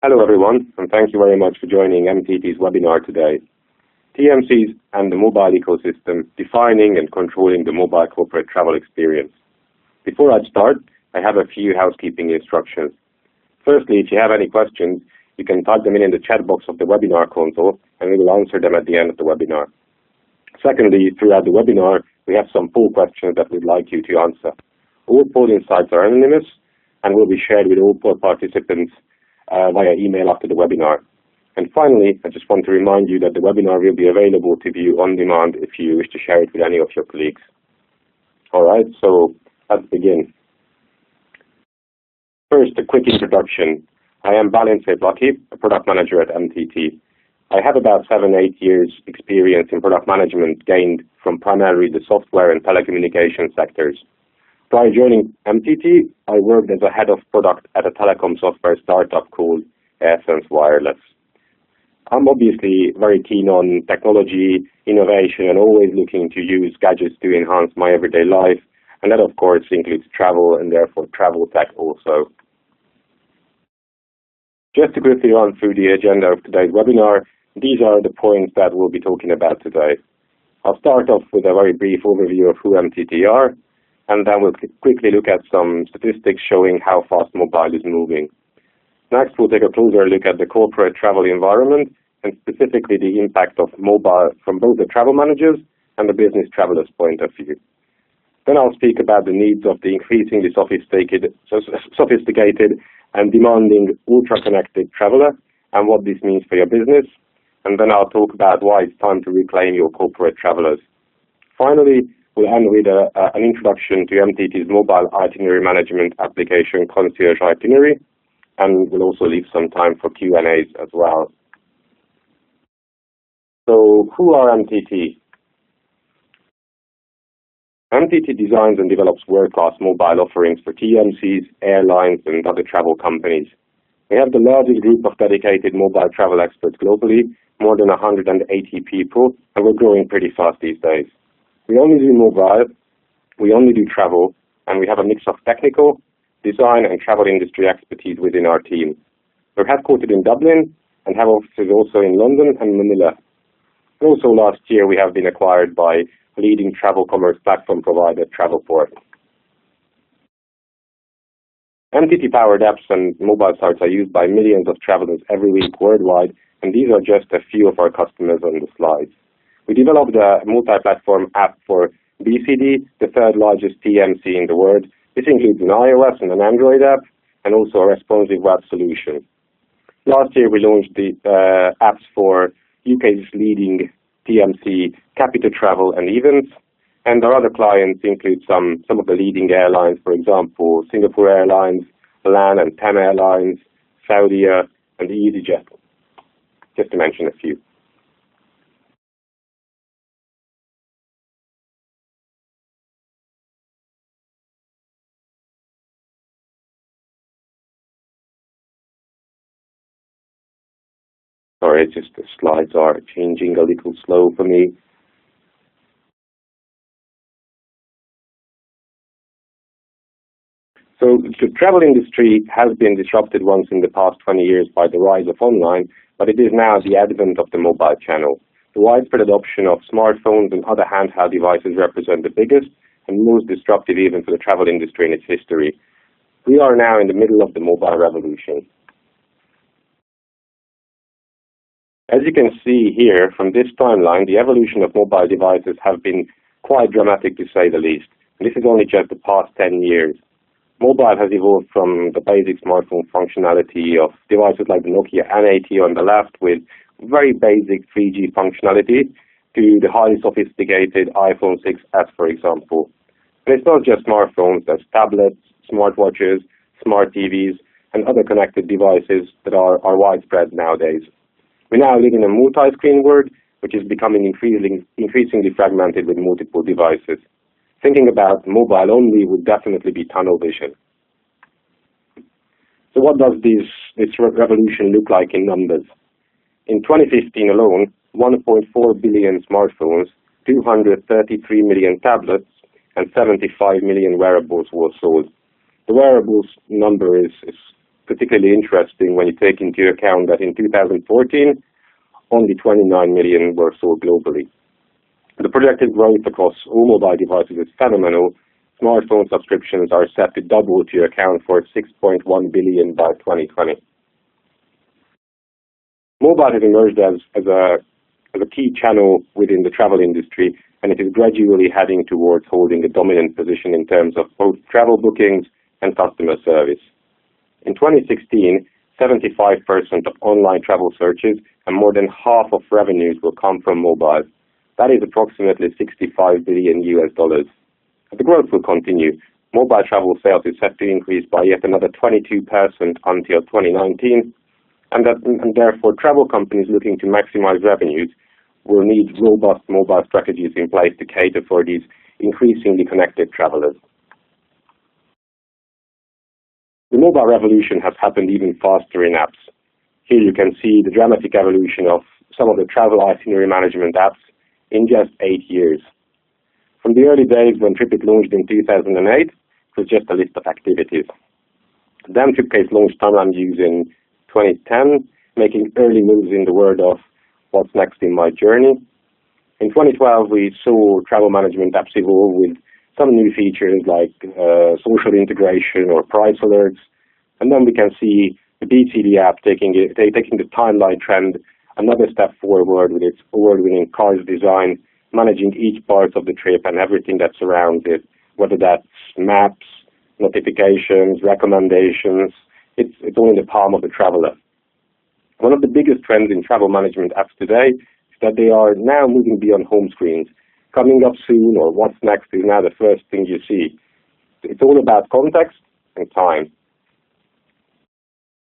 Hello everyone, and thank you very much for joining MTT's webinar today. TMCs and the mobile ecosystem, defining and controlling the mobile corporate travel experience. Before I start, I have a few housekeeping instructions. Firstly, if you have any questions, you can type them in the chat box of the webinar console, and we will answer them at the end of the webinar. Secondly, throughout the webinar, we have some poll questions that we'd like you to answer. All poll insights are anonymous and will be shared with all poll participants via email after the webinar. And finally, I just want to remind you that the webinar will be available to view on demand if you wish to share it with any of your colleagues. All right, so let's begin. First, a quick introduction. I am Balin Seplaki, a product manager at MTT. I have about 7-8 years experience in product management gained from primarily the software and telecommunication sectors. Prior to joining MTT, I worked as a head of product at a telecom software startup called Essence Wireless. I'm obviously very keen on technology, innovation, and always looking to use gadgets to enhance my everyday life, and that of course includes travel and therefore travel tech also. Just to quickly run through the agenda of today's webinar, these are the points that we'll be talking about today. I'll start off with a very brief overview of who MTT are, and then we'll quickly look at some statistics showing how fast mobile is moving. Next, we'll take a closer look at the corporate travel environment and specifically the impact of mobile from both the travel managers and the business travelers' point of view. Then I'll speak about the needs of the increasingly sophisticated and demanding ultra-connected traveler and what this means for your business. And then I'll talk about why it's time to reclaim your corporate travelers. Finally, we'll end with an introduction to MTT's mobile itinerary management application, Concierge Itinerary, and we'll also leave some time for Q&As as well. So, who are MTT? MTT designs and develops world-class mobile offerings for TMCs, airlines, and other travel companies. We have the largest group of dedicated mobile travel experts globally, more than 180 people, and we're growing pretty fast these days. We only do mobile, we only do travel, and we have a mix of technical, design, and travel industry expertise within our team. We're headquartered in Dublin and have offices also in London and Manila. Also last year, we have been acquired by leading travel commerce platform provider Travelport. MTT-powered apps and mobile sites are used by millions of travelers every week worldwide, and these are just a few of our customers on the slides. We developed a multi-platform app for BCD, the third largest TMC in the world. This includes an iOS and an Android app, and also a responsive web solution. Last year, we launched the apps for UK's leading TMC, Capita Travel and Events, and our other clients include some of the leading airlines, for example, Singapore Airlines, LAN and TEM Airlines, Saudia, and EasyJet, just to mention a few. Sorry, it's just the slides are changing a little slow for me. So the travel industry has been disrupted once in the past 20 years by the rise of online, but it is now the advent of the mobile channel. The widespread adoption of smartphones and other handheld devices represent the biggest and most disruptive event for the travel industry in its history. We are now in the middle of the mobile revolution. As you can see here from this timeline, the evolution of mobile devices have been quite dramatic to say the least. And this is only just the past 10 years. Mobile has evolved from the basic smartphone functionality of devices like the Nokia N80 on the left with very basic 3G functionality to the highly sophisticated iPhone 6s, for example. And it's not just smartphones, there's tablets, smartwatches, smart TVs, and other connected devices that are widespread nowadays. We now live in a multi-screen world, which is becoming increasingly fragmented with multiple devices. Thinking about mobile only would definitely be tunnel vision. So what does this revolution look like in numbers? In 2015 alone, 1.4 billion smartphones, 233 million tablets, and 75 million wearables were sold. The wearables number is particularly interesting when you take into account that in 2014, only 29 million were sold globally. The projected growth across all mobile devices is phenomenal. Smartphone subscriptions are set to double to account for 6.1 billion by 2020. Mobile has emerged as a key channel within the travel industry, and it is gradually heading towards holding a dominant position in terms of both travel bookings and customer service. In 2016, 75% of online travel searches and more than half of revenues will come from mobile. That is approximately $65 billion. The growth will continue. Mobile travel sales is set to increase by yet another 22% until 2019, and therefore travel companies looking to maximize revenues will need robust mobile strategies in place to cater for these increasingly connected travelers. The mobile revolution has happened even faster in apps. Here you can see the dramatic evolution of some of the travel itinerary management apps in just 8 years. From the early days when TripIt launched in 2008, it was just a list of activities. Then TripCase launched Timeline Views in 2010, making early moves in the world of what's next in my journey. In 2012, we saw travel management apps evolve with some new features like social integration or price alerts. And then we can see the BTD app taking the timeline trend another step forward with its award-winning cars design, managing each part of the trip and everything that surrounds it, whether that's maps, notifications, recommendations. It's all in the palm of the traveler. One of the biggest trends in travel management apps today is that they are now moving beyond home screens. Coming up soon or what's next is now the first thing you see. It's all about context and time.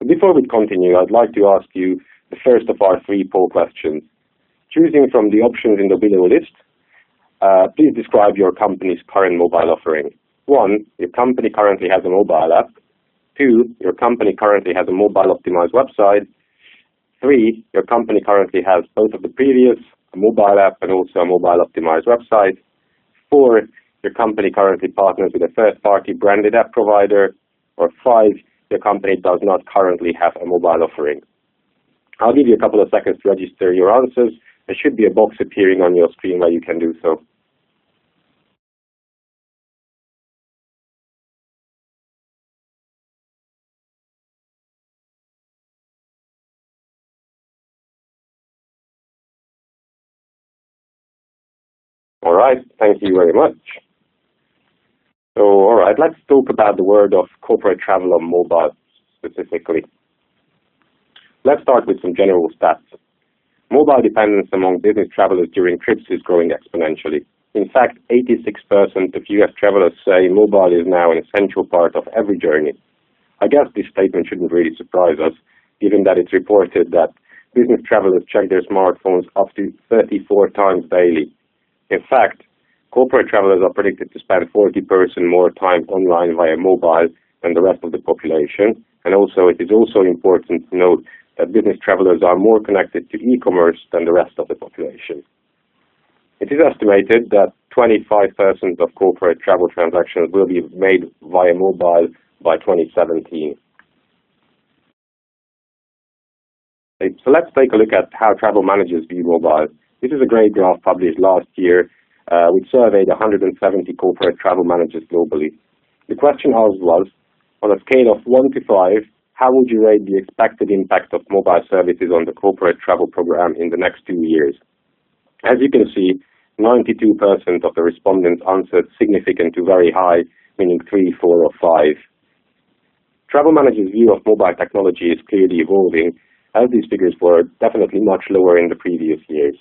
Before we continue, I'd like to ask you the first of our 3 poll questions. Choosing from the options in the below list, please describe your company's current mobile offering. 1, your company currently has a mobile app. 2, your company currently has a mobile optimized website. 3, your company currently has both of the previous, a mobile app and also a mobile optimized website. 4, your company currently partners with a third-party branded app provider. Or 5, your company does not currently have a mobile offering. I'll give you a couple of seconds to register your answers. There should be a box appearing on your screen where you can do so. All right, thank you very much. So, all right, let's talk about the world of corporate travel on mobile specifically. Let's start with some general stats. Mobile dependence among business travelers during trips is growing exponentially. In fact, 86% of US travelers say mobile is now an essential part of every journey. I guess this statement shouldn't really surprise us, given that it's reported that business travelers check their smartphones up to 34 times daily. In fact, corporate travelers are predicted to spend 40% more time online via mobile than the rest of the population. And also, it is also important to note that business travelers are more connected to e-commerce than the rest of the population. It is estimated that 25% of corporate travel transactions will be made via mobile by 2017. So let's take a look at how travel managers view mobile. This is a great graph published last year. We surveyed 170 corporate travel managers globally. The question asked was, on a scale of 1 to 5, how would you rate the expected impact of mobile services on the corporate travel program in the next 2 years? As you can see, 92% of the respondents answered significant to very high, meaning 3, 4, or 5. Travel managers' view of mobile technology is clearly evolving, as these figures were definitely much lower in the previous years.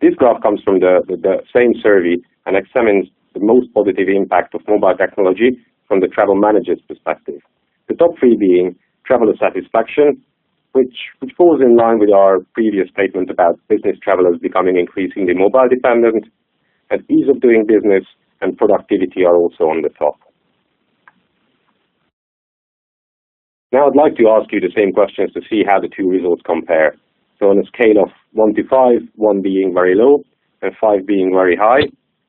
This graph comes from the same survey and examines the most positive impact of mobile technology from the travel manager's perspective. The top 3 being traveler satisfaction, which falls in line with our previous statement about business travelers becoming increasingly mobile dependent, and ease of doing business and productivity are also on the top. Now I'd like to ask you the same questions to see how the 2 results compare. So on a scale of 1 to 5, 1 being very low and 5 being very high,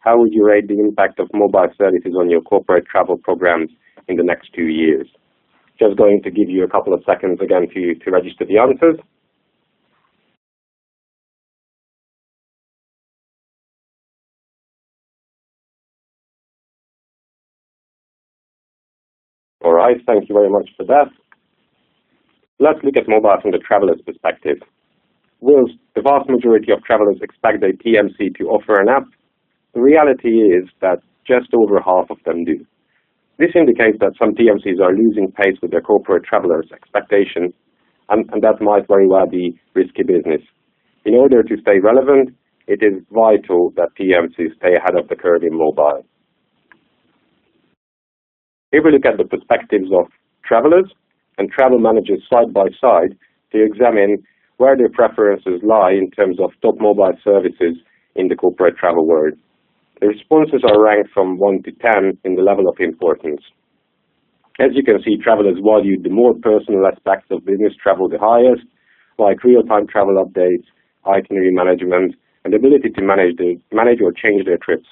how would you rate the impact of mobile services on your corporate travel programs in the next 2 years? Just going to give you a couple of seconds again to register the answers. All right, thank you very much for that. Let's look at mobile from the traveler's perspective. Whilst the vast majority of travelers expect their TMC to offer an app, the reality is that just over half of them do. This indicates that some TMCs are losing pace with their corporate travelers' expectations, and that might very well be risky business. In order to stay relevant, it is vital that TMCs stay ahead of the curve in mobile. Here we look at the perspectives of travelers and travel managers side by side to examine where their preferences lie in terms of top mobile services in the corporate travel world. The responses are ranked from 1 to 10 in the level of importance. As you can see, travelers valued the more personal aspects of business travel the highest, like real-time travel updates, itinerary management, and the ability to manage or change their trips.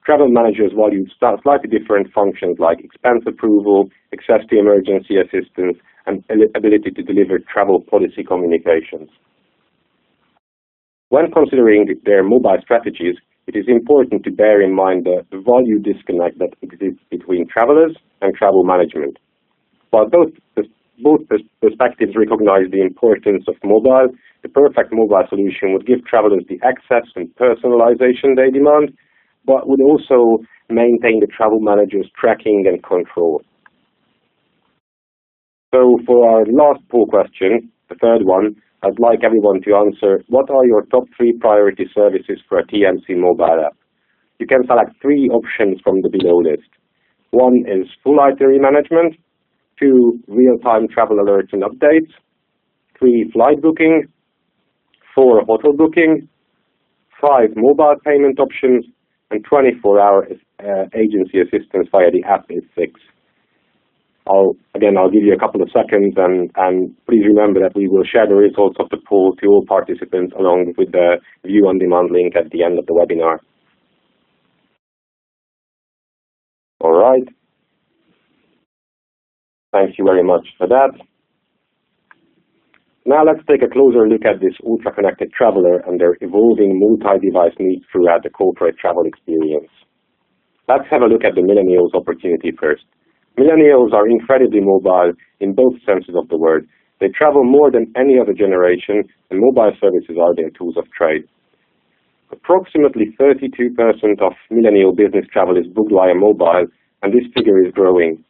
Travel managers value slightly different functions like expense approval, access to emergency assistance, and ability to deliver travel policy communications. When considering their mobile strategies, it is important to bear in mind the value disconnect that exists between travelers and travel management. While both perspectives recognize the importance of mobile, the perfect mobile solution would give travelers the access and personalization they demand, but would also maintain the travel manager's tracking and control. So for our last poll question, the third one, I'd like everyone to answer, what are your top 3 priority services for a TMC mobile app? You can select 3 options from the below list. 1 is full itinerary management, 2, real-time travel alerts and updates, 3, flight booking, 4, hotel booking, 5, mobile payment options, and 24-hour agency assistance via the app is 6. I'll give you a couple of seconds, and please remember that we will share the results of the poll to all participants along with the view on demand link at the end of the webinar. All right. Thank you very much for that. Now let's take a closer look at this ultra-connected traveler and their evolving multi-device needs throughout the corporate travel experience. Let's have a look at the millennials opportunity first. Millennials are incredibly mobile in both senses of the word. They travel more than any other generation, and mobile services are their tools of trade. Approximately 32% of millennial business travel is booked via mobile, and this figure is growing.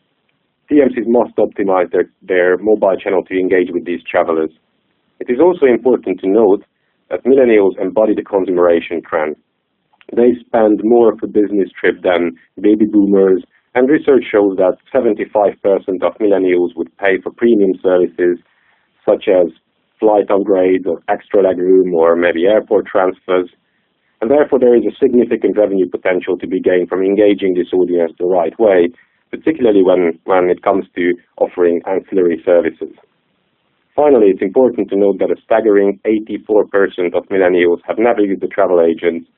TMCs must optimize their mobile channel to engage with these travelers. It is also important to note that millennials embody the consumeration trend. They spend more of a business trip than baby boomers, and research shows that 75% of millennials would pay for premium services such as flight upgrades or extra legroom or maybe airport transfers. And therefore, there is a significant revenue potential to be gained from engaging this audience the right way, particularly when it comes to offering ancillary services. Finally, it's important to note that a staggering 84% of millennials have never used a travel agent,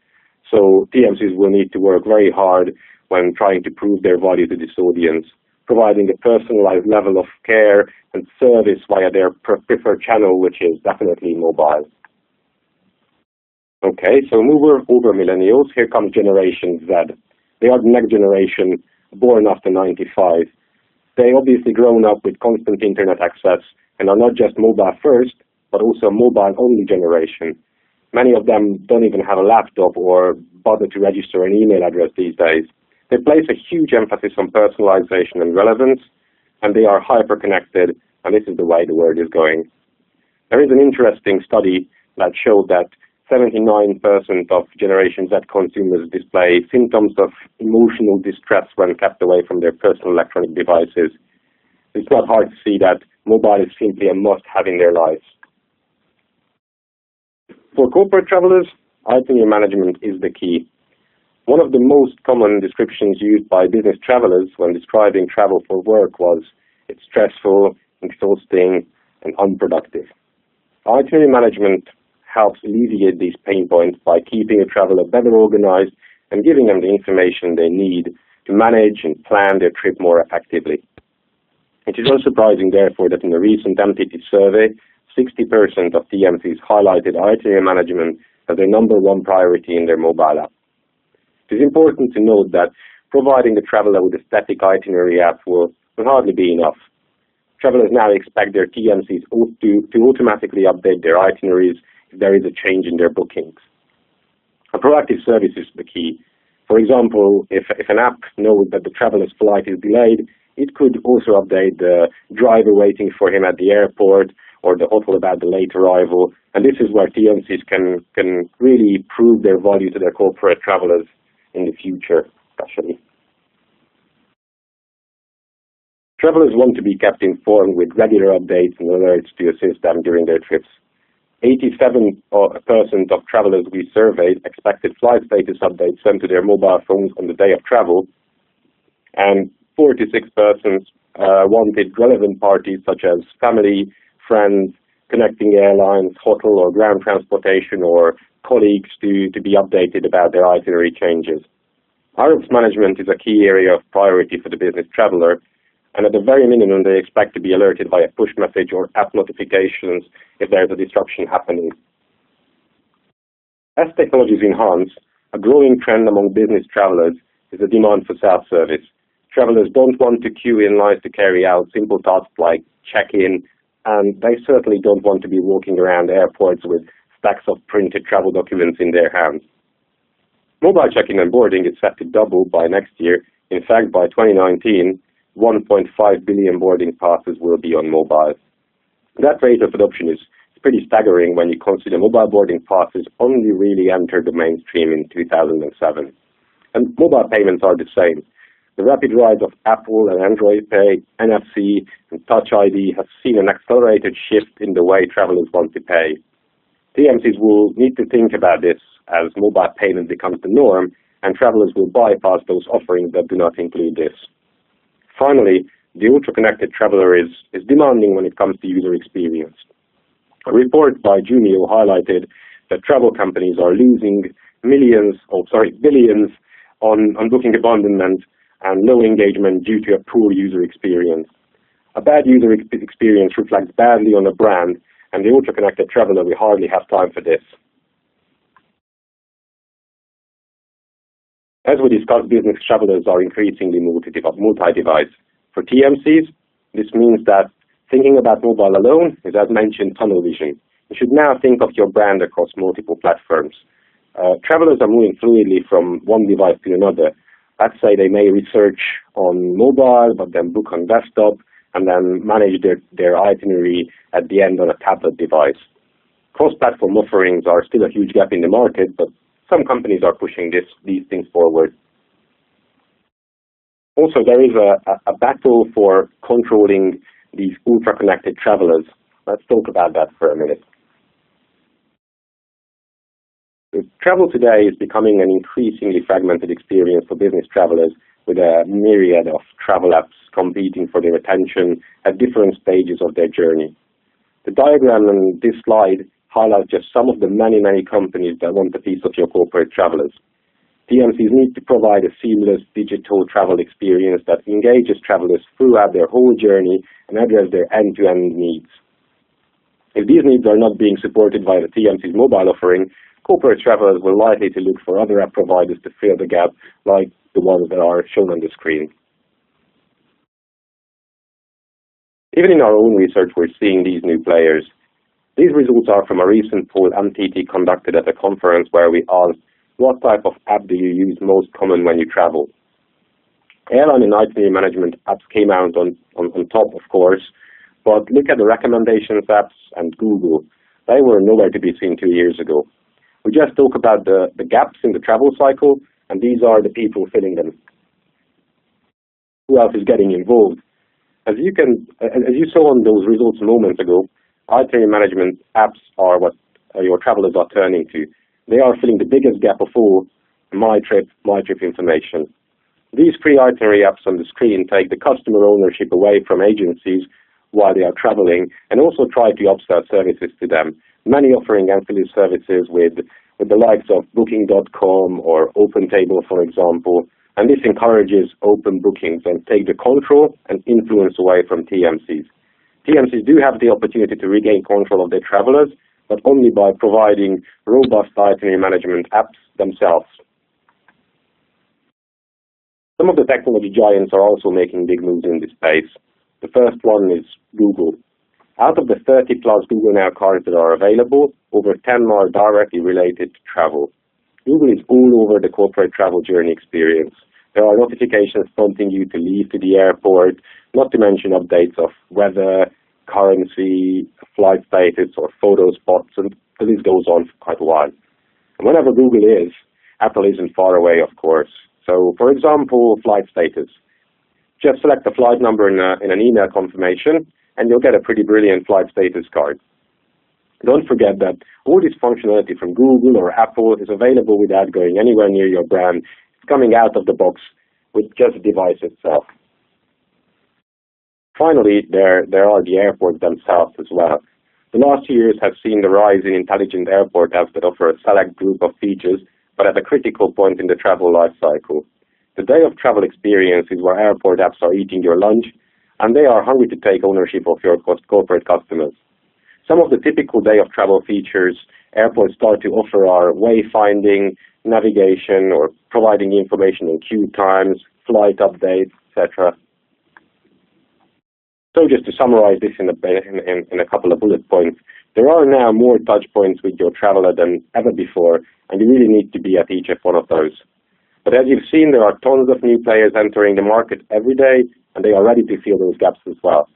so TMCs will need to work very hard when trying to prove their value to this audience, providing a personalized level of care and service via their preferred channel, which is definitely mobile. Okay, so move over millennials. Here comes Generation Z. They are the next generation, born after 95. They obviously grown up with constant internet access and are not just mobile first, but also a mobile-only generation. Many of them don't even have a laptop or bother to register an email address these days. They place a huge emphasis on personalization and relevance, and they are hyper-connected, and this is the way the world is going. There is an interesting study that showed that 79% of Generation Z consumers display symptoms of emotional distress when kept away from their personal electronic devices. It's not hard to see that mobile is simply a must-have in their lives. For corporate travelers, itinerary management is the key. One of the most common descriptions used by business travelers when describing travel for work was, it's stressful, exhausting, and unproductive. Itinerary management helps alleviate these pain points by keeping a traveler better organized and giving them the information they need to manage and plan their trip more effectively. It is not surprising, therefore, that in a recent MTT survey, 60% of TMCs highlighted itinerary management as their #1 priority in their mobile app. It is important to note that providing the traveler with a static itinerary app will hardly be enough. Travelers now expect their TMCs to automatically update their itineraries if there is a change in their bookings. A proactive service is the key. For example, if an app knows that the traveler's flight is delayed, it could also update the driver waiting for him at the airport or the hotel about the late arrival. And this is where TMCs can really prove their value to their corporate travelers in the future, especially. Travelers want to be kept informed with regular updates and alerts to assist them during their trips. 87% of travelers we surveyed expected flight status updates sent to their mobile phones on the day of travel, and 46% wanted relevant parties such as family, friends, connecting airlines, hotel or ground transportation, or colleagues to be updated about their itinerary changes. IROPS management is a key area of priority for the business traveler, and at the very minimum, they expect to be alerted via push message or app notifications if there is a disruption happening. As technologies enhance, a growing trend among business travelers is the demand for self-service. Travelers don't want to queue in lines to carry out simple tasks like check-in, and they certainly don't want to be walking around airports with stacks of printed travel documents in their hands. Mobile check-in and boarding is set to double by next year. In fact, by 2019, 1.5 billion boarding passes will be on mobile. That rate of adoption is pretty staggering when you consider mobile boarding passes only really entered the mainstream in 2007. And mobile payments are the same. The rapid rise of Apple and Android Pay, NFC, and Touch ID has seen an accelerated shift in the way travelers want to pay. TMCs will need to think about this as mobile payment becomes the norm, and travelers will bypass those offerings that do not include this. Finally, the ultra-connected traveler is demanding when it comes to user experience. A report by Jumio highlighted that travel companies are losing billions on booking abandonment and low engagement due to a poor user experience. A bad user experience reflects badly on a brand, and the ultra-connected traveler will hardly have time for this. As we discussed, business travelers are increasingly multi-device. For TMCs, this means that thinking about mobile alone is, as mentioned, tunnel vision. You should now think of your brand across multiple platforms. Travelers are moving fluidly from one device to another. Let's say they may research on mobile, but then book on desktop, and then manage their itinerary at the end on a tablet device. Cross-platform offerings are still a huge gap in the market, but some companies are pushing these things forward. Also, there is a battle for controlling these ultra-connected travelers. Let's talk about that for a minute. Travel today is becoming an increasingly fragmented experience for business travelers, with a myriad of travel apps competing for their attention at different stages of their journey. The diagram on this slide highlights just some of the many companies that want a piece of your corporate travelers. TMCs need to provide a seamless digital travel experience that engages travelers throughout their whole journey and address their end-to-end needs. If these needs are not being supported by the TMC's mobile offering, corporate travelers will likely to look for other app providers to fill the gap, like the ones that are shown on the screen. Even in our own research, we're seeing these new players. These results are from a recent poll MTT conducted at a conference where we asked, what type of app do you use most common when you travel? Airline and itinerary management apps came out on top, of course, but look at the recommendations apps and Google. They were nowhere to be seen 2 years ago. We just talk about the gaps in the travel cycle, and these are the people filling them. Who else is getting involved? As you saw on those results moments ago, itinerary management apps are what your travelers are turning to. They are filling the biggest gap of all, my trip information. These free itinerary apps on the screen take the customer ownership away from agencies while they are traveling, and also try to upsell services to them, many offering ancillary services with with the likes of Booking.com or OpenTable, for example, and this encourages open bookings and take the control and influence away from TMCs. TMCs do have the opportunity to regain control of their travelers, but only by providing robust itinerary management apps themselves. Some of the technology giants are also making big moves in this space. The first one is Google. Out of the 30+ Google Now cards that are available, over 10 are directly related to travel. Google is all over the corporate travel journey experience. There are notifications prompting you to leave to the airport, not to mention updates of weather, currency, flight status, or photo spots, and the list goes on for quite a while. And whenever Google is, Apple isn't far away, of course. So, for example, flight status. Just select the flight number in an email confirmation, and you'll get a pretty brilliant flight status card. Don't forget that all this functionality from Google or Apple is available without going anywhere near your brand. It's coming out of the box with just the device itself. Finally, there are the airports themselves as well. The last few years have seen the rise in intelligent airport apps that offer a select group of features, but at a critical point in the travel life cycle. The day of travel experience is where airport apps are eating your lunch, and they are hungry to take ownership of your corporate customers. Some of the typical day of travel features airports start to offer are wayfinding, navigation, or providing information on queue times, flight updates, etc. So just to summarize this in a couple of bullet points, there are now more touch points with your traveler than ever before, and you really need to be at each one of those. But as you've seen, there are tons of new players entering the market every day, and they are ready to fill those gaps as well.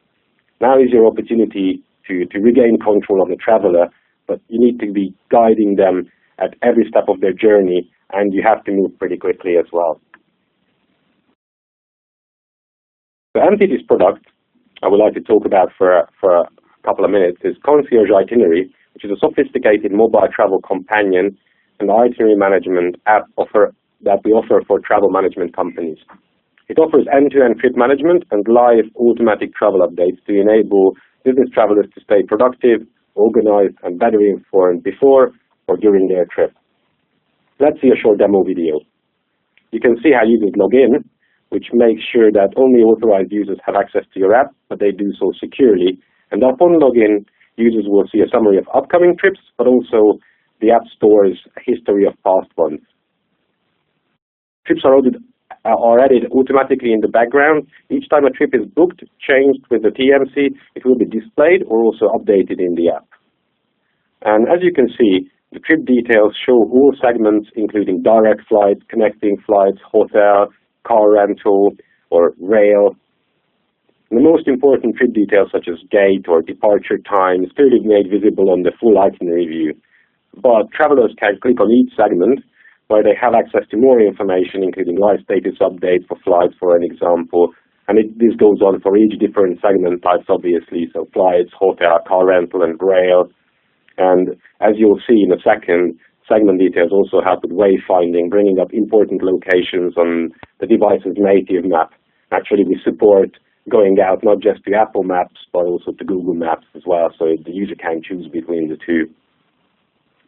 Now is your opportunity to regain control of the traveler, but you need to be guiding them at every step of their journey, and you have to move pretty quickly as well. The MTT's product I would like to talk about for a couple of minutes is Concierge Itinerary, which is a sophisticated mobile travel companion and itinerary management app that we offer for travel management companies. It offers end-to-end trip management and live automatic travel updates to enable business travelers to stay productive, organized, and better informed before or during their trip. Let's see a short demo video. You can see how users log in, which makes sure that only authorized users have access to your app, but they do so securely. And upon login, users will see a summary of upcoming trips, but also the app stores a history of past ones. Trips are added automatically in the background. Each time a trip is booked, changed with the TMC, it will be displayed or also updated in the app. And as you can see, the trip details show all segments, including direct flights, connecting flights, hotel, car rental, or rail. And the most important trip details, such as gate or departure time, is clearly made visible on the full itinerary view. But travelers can click on each segment, where they have access to more information, including live status updates for flights, for an example. And this goes on for each different segment types, obviously, so flights, hotel, car rental, and rail. And as you'll see in a second, segment details also help with wayfinding, bringing up important locations on the device's native map. Actually, we support going out not just to Apple Maps, but also to Google Maps as well, so the user can choose between the two.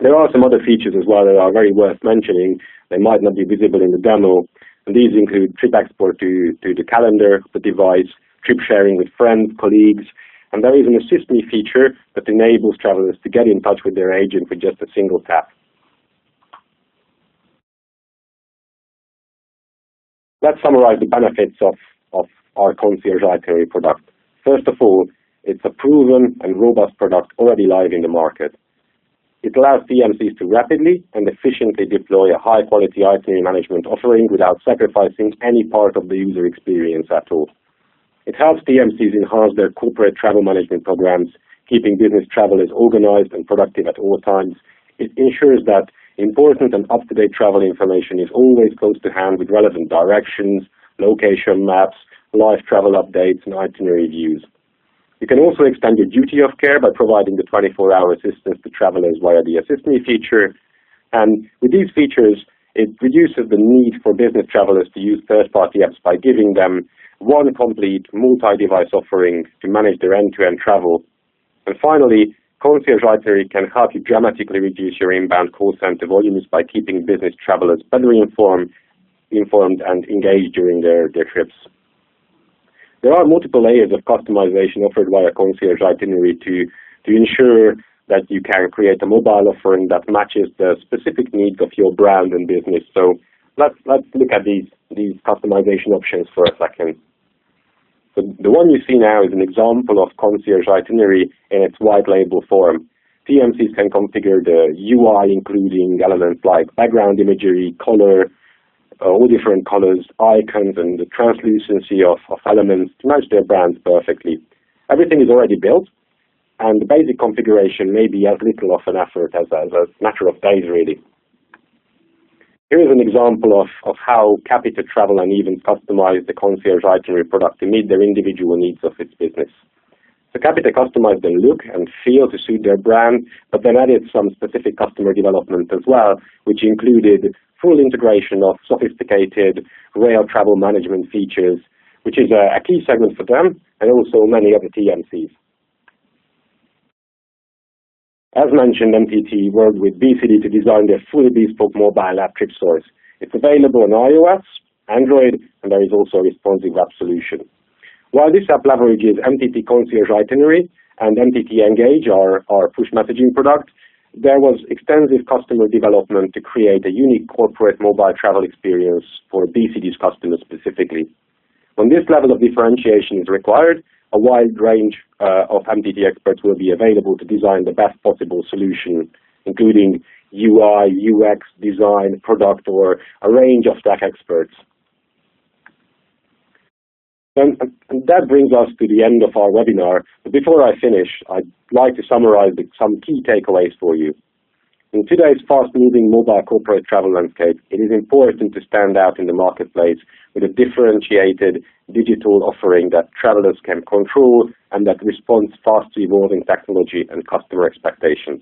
There are some other features as well that are very worth mentioning. They might not be visible in the demo, and these include trip export to the calendar of the device, trip sharing with friends, colleagues, and there is an Assist Me feature that enables travelers to get in touch with their agent with just a single tap. Let's summarize the benefits of our Concierge Itinerary product. First of all, it's a proven and robust product already live in the market. It allows TMCs to rapidly and efficiently deploy a high-quality itinerary management offering without sacrificing any part of the user experience at all. It helps TMCs enhance their corporate travel management programs, keeping business travelers organized and productive at all times. It ensures that important and up-to-date travel information is always close to hand with relevant directions, location maps, live travel updates, and itinerary views. You can also extend your duty of care by providing the 24-hour assistance to travelers via the Assist Me feature. And with these features, it reduces the need for business travelers to use third-party apps by giving them one complete multi-device offering to manage their end-to-end travel. And finally, concierge itinerary can help you dramatically reduce your inbound call center volumes by keeping business travelers better informed and engaged during their trips. There are multiple layers of customization offered via concierge itinerary to ensure that you can create a mobile offering that matches the specific needs of your brand and business. So let's look at these customization options for a second. So the one you see now is an example of concierge itinerary in its white label form. TMCs can configure the UI, including elements like background imagery, color, all different colors, icons, and the translucency of elements to match their brands perfectly. Everything is already built, and the basic configuration may be as little of an effort as a matter of days, really. Here is an example of how Capita Travel and Events customized the concierge itinerary product to meet their individual needs of its business. So Capita customized the look and feel to suit their brand, but then added some specific customer development as well, which included full integration of sophisticated rail travel management features, which is a key segment for them, and also many other TMCs. As mentioned, MTT worked with BCD to design their fully bespoke mobile app Trip Source. It's available on iOS, Android, and there is also a responsive web solution. While this app leverages MTT Concierge Itinerary and MTT Engage, our push messaging product, there was extensive customer development to create a unique corporate mobile travel experience for BCD's customers specifically. When this level of differentiation is required, a wide range of MTT experts will be available to design the best possible solution, including UI, UX, design, product, or a range of tech experts. And that brings us to the end of our webinar. But before I finish, I'd like to summarize some key takeaways for you. In today's fast-moving mobile corporate travel landscape, it is important to stand out in the marketplace with a differentiated digital offering that travelers can control and that responds fast to evolving technology and customer expectations.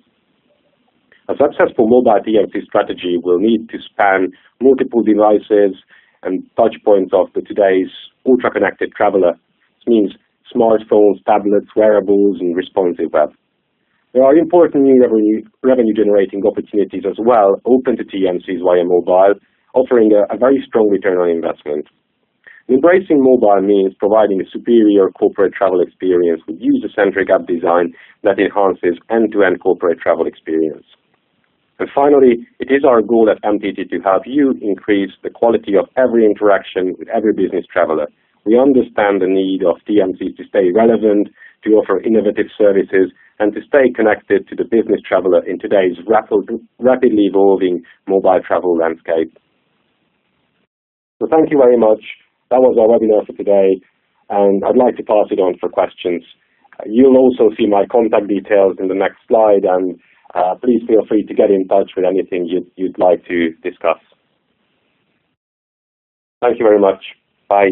A successful mobile TMC strategy will need to span multiple devices and touch points of today's ultra-connected traveler. This means smartphones, tablets, wearables, and responsive web. There are important new revenue-generating opportunities as well, open to TMCs via mobile, offering a very strong return on investment. Embracing mobile means providing a superior corporate travel experience with user-centric app design that enhances end-to-end corporate travel experience. And finally, it is our goal at MTT to help you increase the quality of every interaction with every business traveler. We understand the need of TMCs to stay relevant, to offer innovative services, and to stay connected to the business traveler in today's rapidly evolving mobile travel landscape. So thank you very much. That was our webinar for today, and I'd like to pass it on for questions. You'll also see my contact details in the next slide, and please feel free to get in touch with anything you'd like to discuss. Thank you very much. Bye.